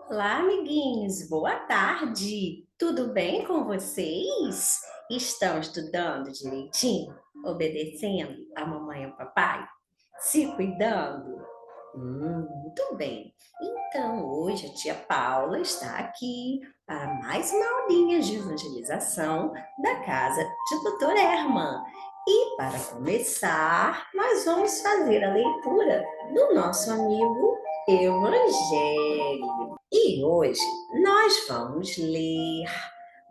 Olá, amiguinhos, boa tarde. Tudo bem com vocês? Estão estudando direitinho? Obedecendo a mamãe e ao papai? Se cuidando? Muito bem. Então, hoje a tia Paula está aqui para mais uma aulinha de evangelização da casa de Doutor Herman. E para começar, nós vamos fazer a leitura do nosso amigo Evangelho. E hoje nós vamos ler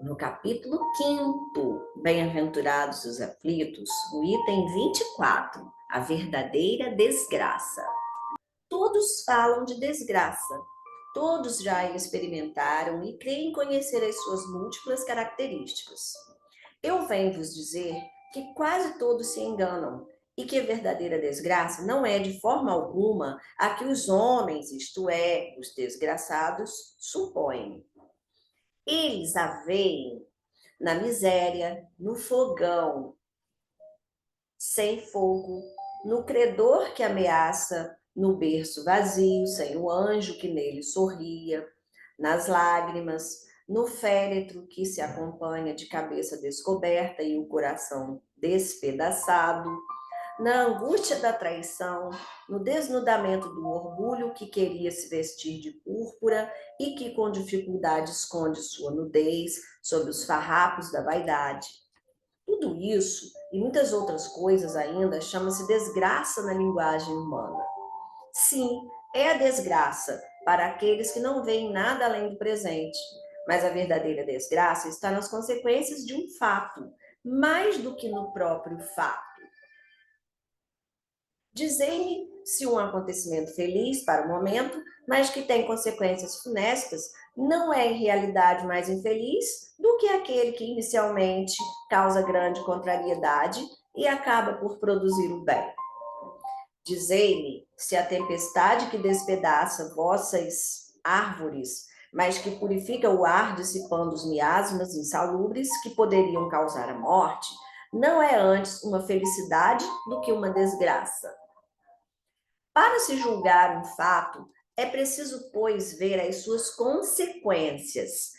no capítulo 5, Bem-aventurados os aflitos, no item 24, a verdadeira desgraça. Todos falam de desgraça. Todos já a experimentaram e creem conhecer as suas múltiplas características. Eu venho vos dizer que quase todos se enganam e que a verdadeira desgraça não é de forma alguma a que os homens, isto é, os desgraçados, supõem. Eles a veem na miséria, no fogão sem fogo, no credor que ameaça, no berço vazio, sem o anjo que nele sorria, nas lágrimas, no féretro que se acompanha de cabeça descoberta e o coração despedaçado, na angústia da traição, no desnudamento do orgulho que queria se vestir de púrpura e que com dificuldade esconde sua nudez sob os farrapos da vaidade. Tudo isso e muitas outras coisas ainda chama-se desgraça na linguagem humana. Sim, é a desgraça para aqueles que não veem nada além do presente, mas a verdadeira desgraça está nas consequências de um fato, mais do que no próprio fato. Dizei-me se um acontecimento feliz para o momento, mas que tem consequências funestas, não é em realidade mais infeliz do que aquele que inicialmente causa grande contrariedade e acaba por produzir o bem. Dizei-me se a tempestade que despedaça vossas árvores, mas que purifica o ar dissipando os miasmas insalubres que poderiam causar a morte, não é antes uma felicidade do que uma desgraça. Para se julgar um fato, é preciso, pois, ver as suas consequências.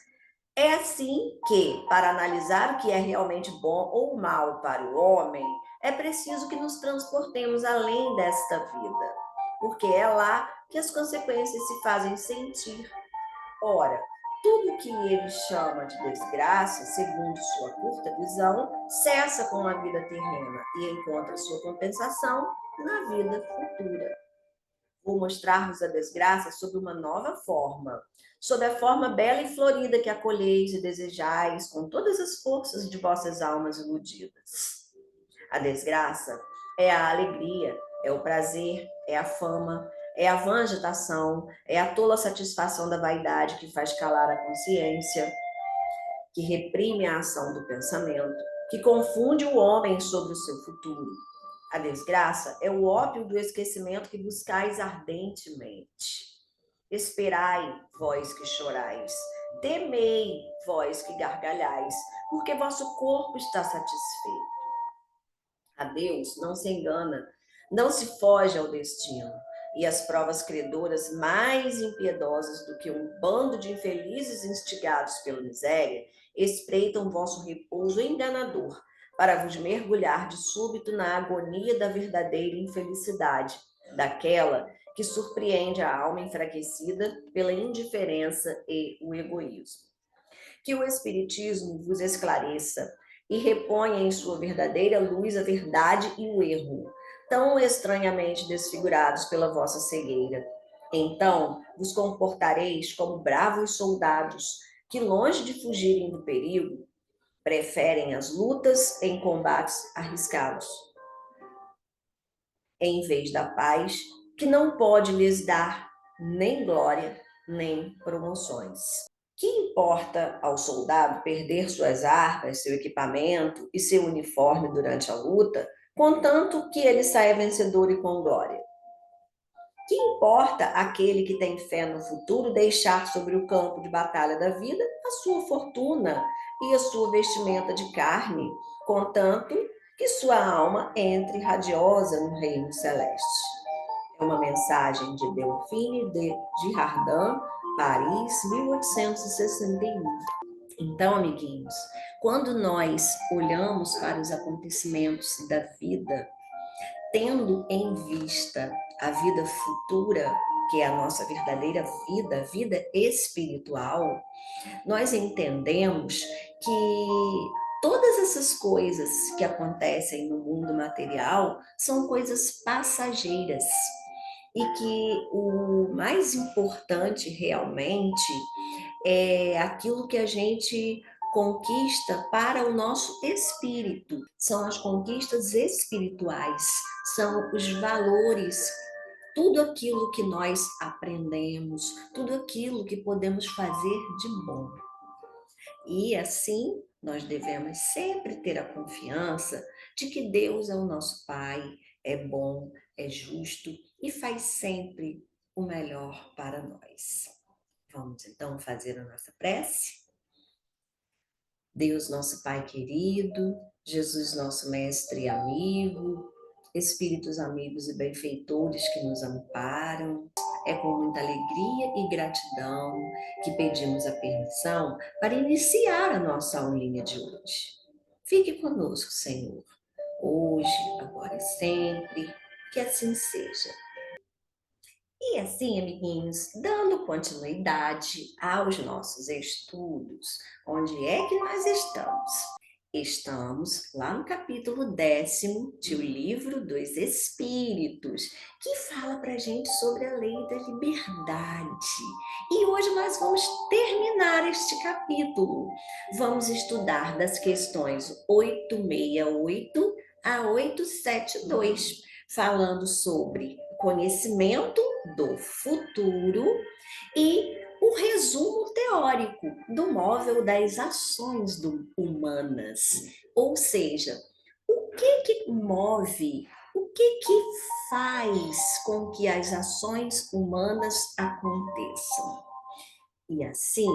É assim que, para analisar o que é realmente bom ou mal para o homem, é preciso que nos transportemos além desta vida, porque é lá que as consequências se fazem sentir. Ora, tudo que ele chama de desgraça, segundo sua curta visão, cessa com a vida terrena e encontra sua compensação na vida futura. Vou mostrar-vos a desgraça sob uma nova forma, sob a forma bela e florida que acolheis e desejais com todas as forças de vossas almas iludidas. A desgraça é a alegria, é o prazer, é a fama, é a vã agitação, é a tola satisfação da vaidade que faz calar a consciência, que reprime a ação do pensamento, que confunde o homem sobre o seu futuro. A desgraça é o ópio do esquecimento que buscais ardentemente. Esperai, vós que chorais. Temei, vós que gargalhais, porque vosso corpo está satisfeito. A Deus não se engana, não se foge ao destino. E as provas credoras mais impiedosas do que um bando de infelizes instigados pela miséria espreitam vosso repouso enganador para vos mergulhar de súbito na agonia da verdadeira infelicidade, daquela que surpreende a alma enfraquecida pela indiferença e o egoísmo. Que o Espiritismo vos esclareça e reponha em sua verdadeira luz a verdade e o erro, tão estranhamente desfigurados pela vossa cegueira. Então vos comportareis como bravos soldados que, longe de fugirem do perigo, preferem as lutas em combates arriscados, em vez da paz que não pode lhes dar nem glória, nem promoções. Que importa ao soldado perder suas armas, seu equipamento e seu uniforme durante a luta, contanto que ele saia vencedor e com glória? Que importa aquele que tem fé no futuro deixar sobre o campo de batalha da vida a sua fortuna e a sua vestimenta de carne, contanto que sua alma entre radiosa no reino celeste? É uma mensagem de Delphine de Girardin, Paris, 1861. Então, amiguinhos, quando nós olhamos para os acontecimentos da vida, tendo em vista a vida futura, que é a nossa verdadeira vida, a vida espiritual, nós entendemos que todas essas coisas que acontecem no mundo material são coisas passageiras e que o mais importante realmente é aquilo que a gente conquista para o nosso espírito. São as conquistas espirituais, são os valores, tudo aquilo que nós aprendemos, tudo aquilo que podemos fazer de bom. E assim, nós devemos sempre ter a confiança de que Deus é o nosso Pai, é bom, é justo e faz sempre o melhor para nós. Vamos então fazer a nossa prece? Deus, nosso Pai querido, Jesus, nosso mestre e amigo, espíritos amigos e benfeitores que nos amparam, é com muita alegria e gratidão que pedimos a permissão para iniciar a nossa aulinha de hoje. Fique conosco, Senhor, hoje, agora e sempre, que assim seja. E assim, amiguinhos, dando continuidade aos nossos estudos, onde é que nós estamos? Estamos lá no capítulo 10º de O Livro dos Espíritos, que fala para a gente sobre a lei da liberdade. E hoje nós vamos terminar este capítulo. Vamos estudar das questões 868 a 872, falando sobre conhecimento do futuro e o resumo teórico do móvel das ações humanas. Ou seja, o que move, o que faz com que as ações humanas aconteçam. E assim,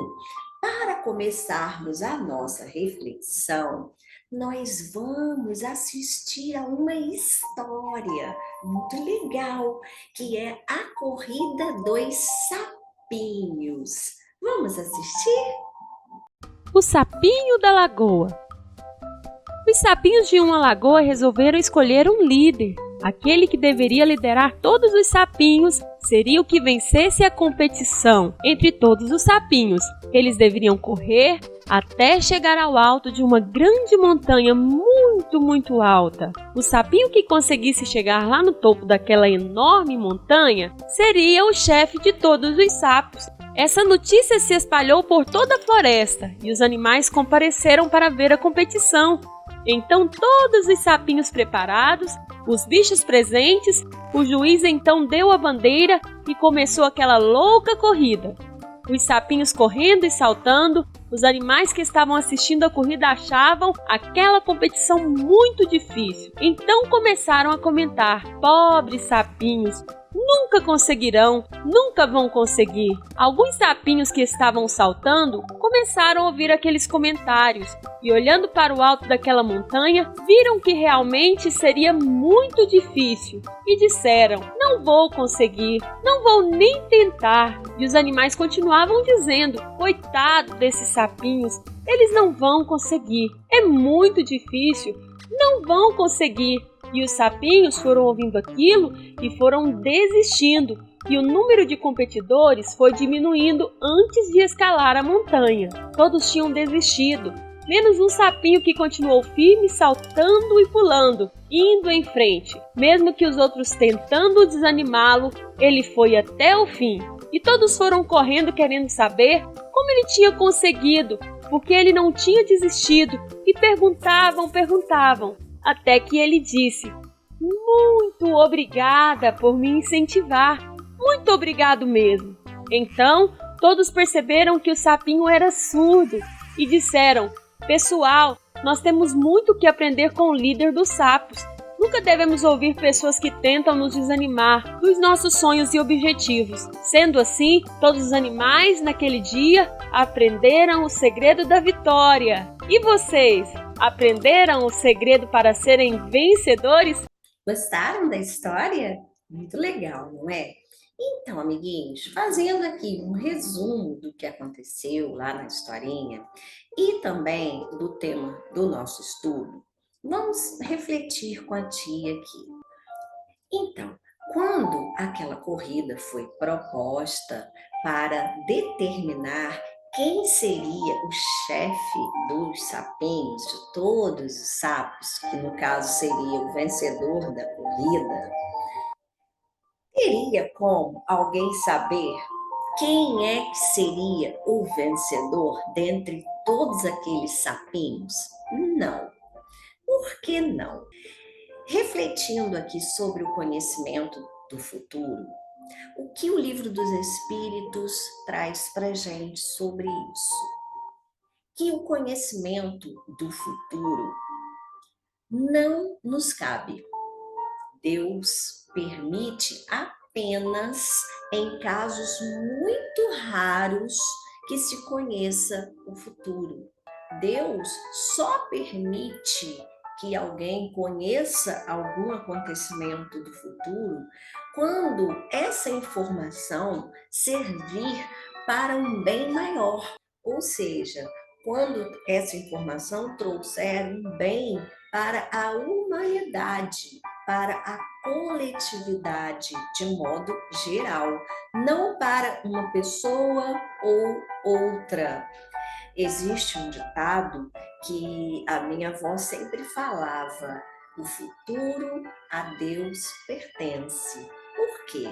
para começarmos a nossa reflexão, nós vamos assistir a uma história muito legal, que é a Corrida dos Sapinhos. Vamos assistir? O Sapinho da Lagoa. Os sapinhos de uma lagoa resolveram escolher um líder. Aquele que deveria liderar todos os sapinhos seria o que vencesse a competição entre todos os sapinhos. Eles deveriam correr até chegar ao alto de uma grande montanha muito alta. O sapinho que conseguisse chegar lá no topo daquela enorme montanha seria o chefe de todos os sapos. Essa notícia se espalhou por toda a floresta e os animais compareceram para ver a competição. Então todos os sapinhos preparados, os bichos presentes, o juiz então deu a bandeira e começou aquela louca corrida. Os sapinhos correndo e saltando, os animais que estavam assistindo a corrida achavam aquela competição muito difícil. Então começaram a comentar: pobres sapinhos, nunca conseguirão, nunca vão conseguir. Alguns sapinhos que estavam saltando começaram a ouvir aqueles comentários e, olhando para o alto daquela montanha, viram que realmente seria muito difícil e disseram: não vou conseguir, não vou nem tentar. E os animais continuavam dizendo: coitado desses sapinhos, eles não vão conseguir, é muito difícil, não vão conseguir. E os sapinhos foram ouvindo aquilo e foram desistindo, e o número de competidores foi diminuindo antes de escalar a montanha. Todos tinham desistido, menos um sapinho que continuou firme, saltando e pulando, indo em frente. Mesmo que os outros tentando desanimá-lo, ele foi até o fim. E todos foram correndo querendo saber como ele tinha conseguido, porque ele não tinha desistido, e perguntavam, até que ele disse: muito obrigada por me incentivar, muito obrigado mesmo. Então todos perceberam que o sapinho era surdo e disseram: pessoal, nós temos muito que aprender com o líder dos sapos. Nunca devemos ouvir pessoas que tentam nos desanimar dos nossos sonhos e objetivos. Sendo assim, todos os animais naquele dia aprenderam o segredo da vitória. E vocês, aprenderam o segredo para serem vencedores? Gostaram da história? Muito legal, não é? Então, amiguinhos, fazendo aqui um resumo do que aconteceu lá na historinha e também do tema do nosso estudo, vamos refletir com a tia aqui. Então, quando aquela corrida foi proposta para determinar quem seria o chefe dos sapinhos, de todos os sapos, que no caso seria o vencedor da corrida, teria como alguém saber quem é que seria o vencedor dentre todos aqueles sapinhos? Não. Por que não? Refletindo aqui sobre o conhecimento do futuro, o que o Livro dos Espíritos traz para a gente sobre isso? Que o conhecimento do futuro não nos cabe. Deus permite apenas em casos muito raros que se conheça o futuro. Deus só permite que alguém conheça algum acontecimento do futuro quando essa informação servir para um bem maior, ou seja, quando essa informação trouxer um bem para a humanidade, para a coletividade de modo geral, não para uma pessoa ou outra. Existe um ditado que a minha avó sempre falava: o futuro a Deus pertence. Por quê?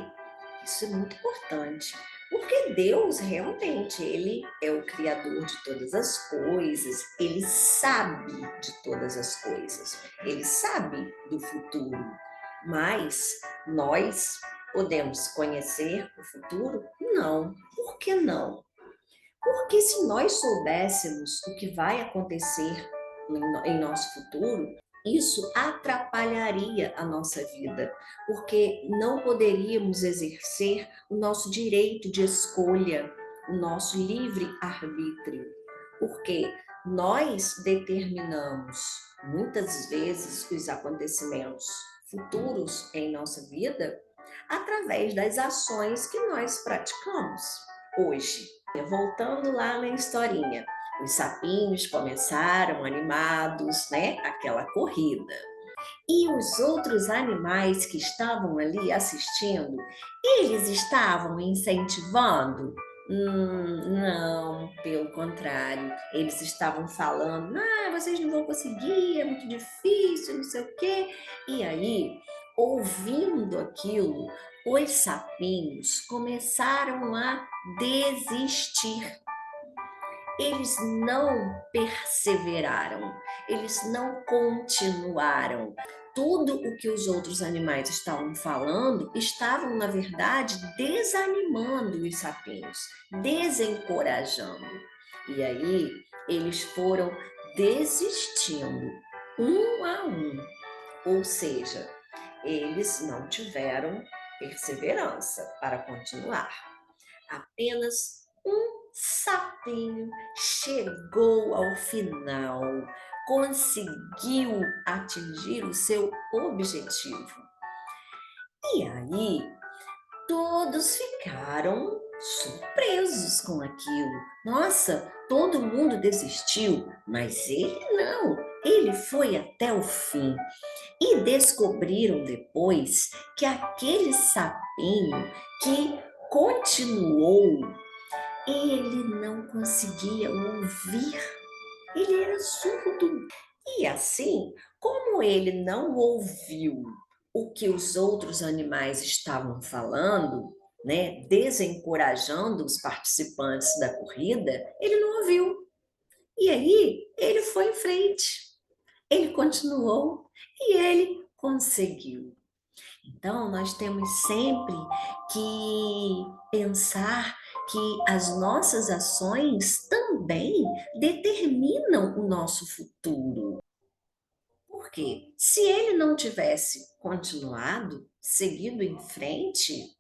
Isso é muito importante. Porque Deus realmente, ele é o criador de todas as coisas, ele sabe de todas as coisas, ele sabe do futuro. Mas nós podemos conhecer o futuro? Não. Por que não? Porque se nós soubéssemos o que vai acontecer em nosso futuro, isso atrapalharia a nossa vida, porque não poderíamos exercer o nosso direito de escolha, o nosso livre arbítrio. Porque nós determinamos muitas vezes os acontecimentos futuros em nossa vida através das ações que nós praticamos hoje. Voltando lá na historinha, os sapinhos começaram animados, né? Aquela corrida. E os outros animais que estavam ali assistindo, eles estavam incentivando? Não, pelo contrário, eles estavam falando: vocês não vão conseguir, é muito difícil, não sei o quê. E aí, ouvindo aquilo, os sapinhos começaram a desistir. Eles não perseveraram, eles não continuaram. Tudo o que os outros animais estavam falando, estavam, na verdade, desanimando os sapinhos, desencorajando. E aí, eles foram desistindo, um a um. Ou seja, eles não tiveram perseverança para continuar. Apenas um sapinho chegou ao final, conseguiu atingir o seu objetivo. E aí, todos ficaram surpresos com aquilo. Nossa, todo mundo desistiu, mas ele não. Ele foi até o fim. E descobriram depois que aquele sapinho que continuou, ele não conseguia ouvir, ele era surdo. E assim, como ele não ouviu o que os outros animais estavam falando, né, desencorajando os participantes da corrida, ele não ouviu. E aí, ele foi em frente, ele continuou e ele conseguiu. Então, nós temos sempre que pensar que as nossas ações também determinam o nosso futuro. Por quê? Se ele não tivesse continuado, seguido em frente,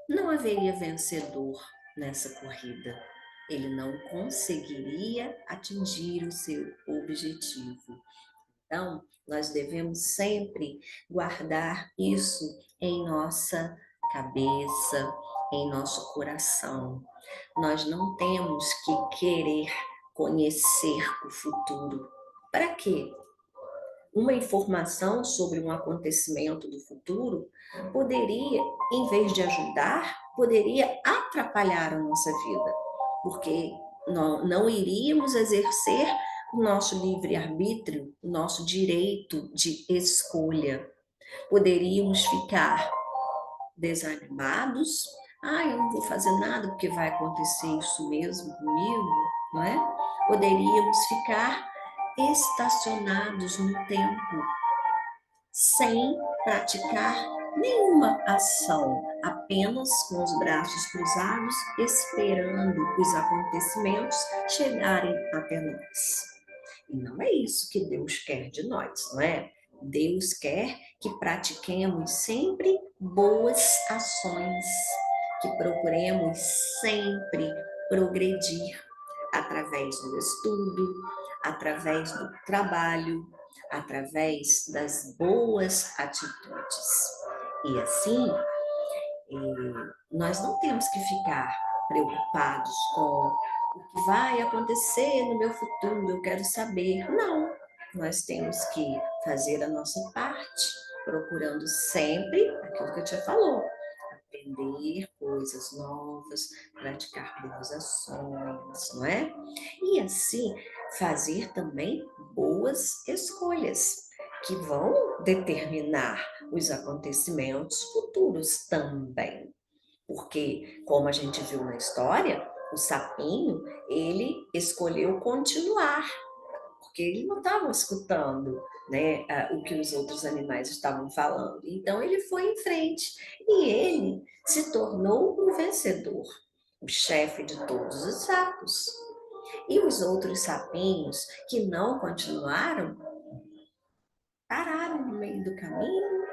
não haveria vencedor nessa corrida. Ele não conseguiria atingir o seu objetivo. Então, nós devemos sempre guardar isso em nossa cabeça, em nosso coração. Nós não temos que querer conhecer o futuro. Para quê? Uma informação sobre um acontecimento do futuro poderia, em vez de ajudar, poderia atrapalhar a nossa vida, porque não iríamos exercer o nosso livre-arbítrio, o nosso direito de escolha. Poderíamos ficar desanimados. Eu não vou fazer nada porque vai acontecer isso mesmo comigo, não é? Poderíamos ficar estacionados no tempo, sem praticar nenhuma ação, apenas com os braços cruzados, esperando os acontecimentos chegarem até nós. E não é isso que Deus quer de nós, não é? Deus quer que pratiquemos sempre boas ações, que procuremos sempre progredir através do estudo, através do trabalho, através das boas atitudes. E assim, nós não temos que ficar preocupados com o que vai acontecer no meu futuro, eu quero saber. Não, nós temos que fazer a nossa parte, procurando sempre aquilo que eu te falou, aprender coisas novas, praticar boas ações, não é? E assim, fazer também boas escolhas, que vão determinar os acontecimentos futuros também. Porque, como a gente viu na história, o sapinho, ele escolheu continuar, porque ele não estava escutando, né, o que os outros animais estavam falando. Então, ele foi em frente e ele se tornou um vencedor, o chefe de todos os sapos. E os outros sapinhos que não continuaram, pararam no meio do caminho,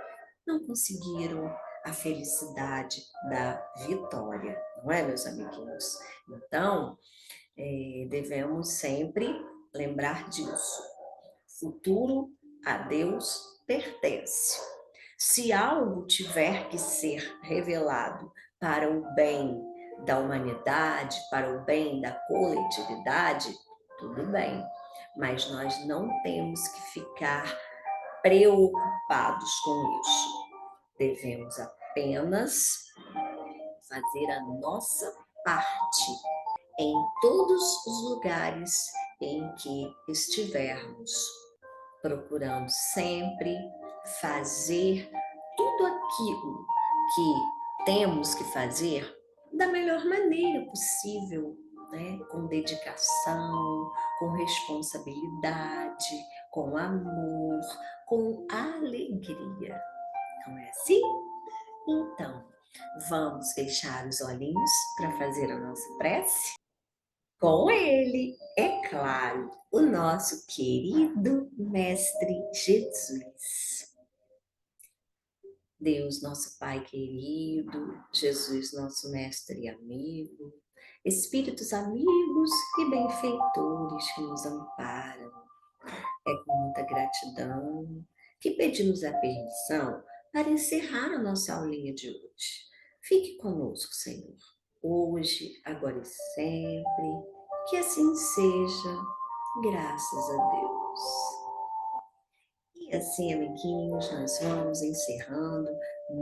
não conseguiram a felicidade da vitória, não é, meus amiguinhos? Então, devemos sempre lembrar disso. Futuro a Deus pertence. Se algo tiver que ser revelado para o bem da humanidade, para o bem da coletividade, tudo bem, mas nós não temos que ficar preocupados com isso. Devemos apenas fazer a nossa parte em todos os lugares em que estivermos, procurando sempre fazer tudo aquilo que temos que fazer da melhor maneira possível, né? Com dedicação, com responsabilidade, com amor, com alegria. Não é assim? Então, vamos fechar os olhinhos para fazer a nossa prece? Com ele, é claro, o nosso querido Mestre Jesus. Deus, nosso Pai querido, Jesus, nosso Mestre e amigo, Espíritos amigos e benfeitores que nos amparam. É com muita gratidão que pedimos a permissão para encerrar a nossa aulinha de hoje. Fique conosco, Senhor, hoje, agora e sempre. Que assim seja, graças a Deus. E assim, amiguinhos, nós vamos encerrando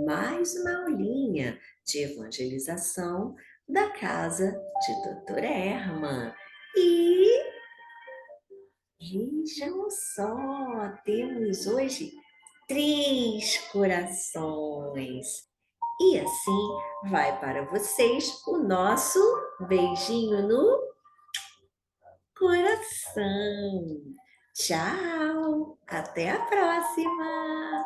mais uma aulinha de evangelização da casa de Doutora Herman. E vejam só, temos hoje 3 corações. E assim vai para vocês o nosso beijinho no coração. Tchau, até a próxima!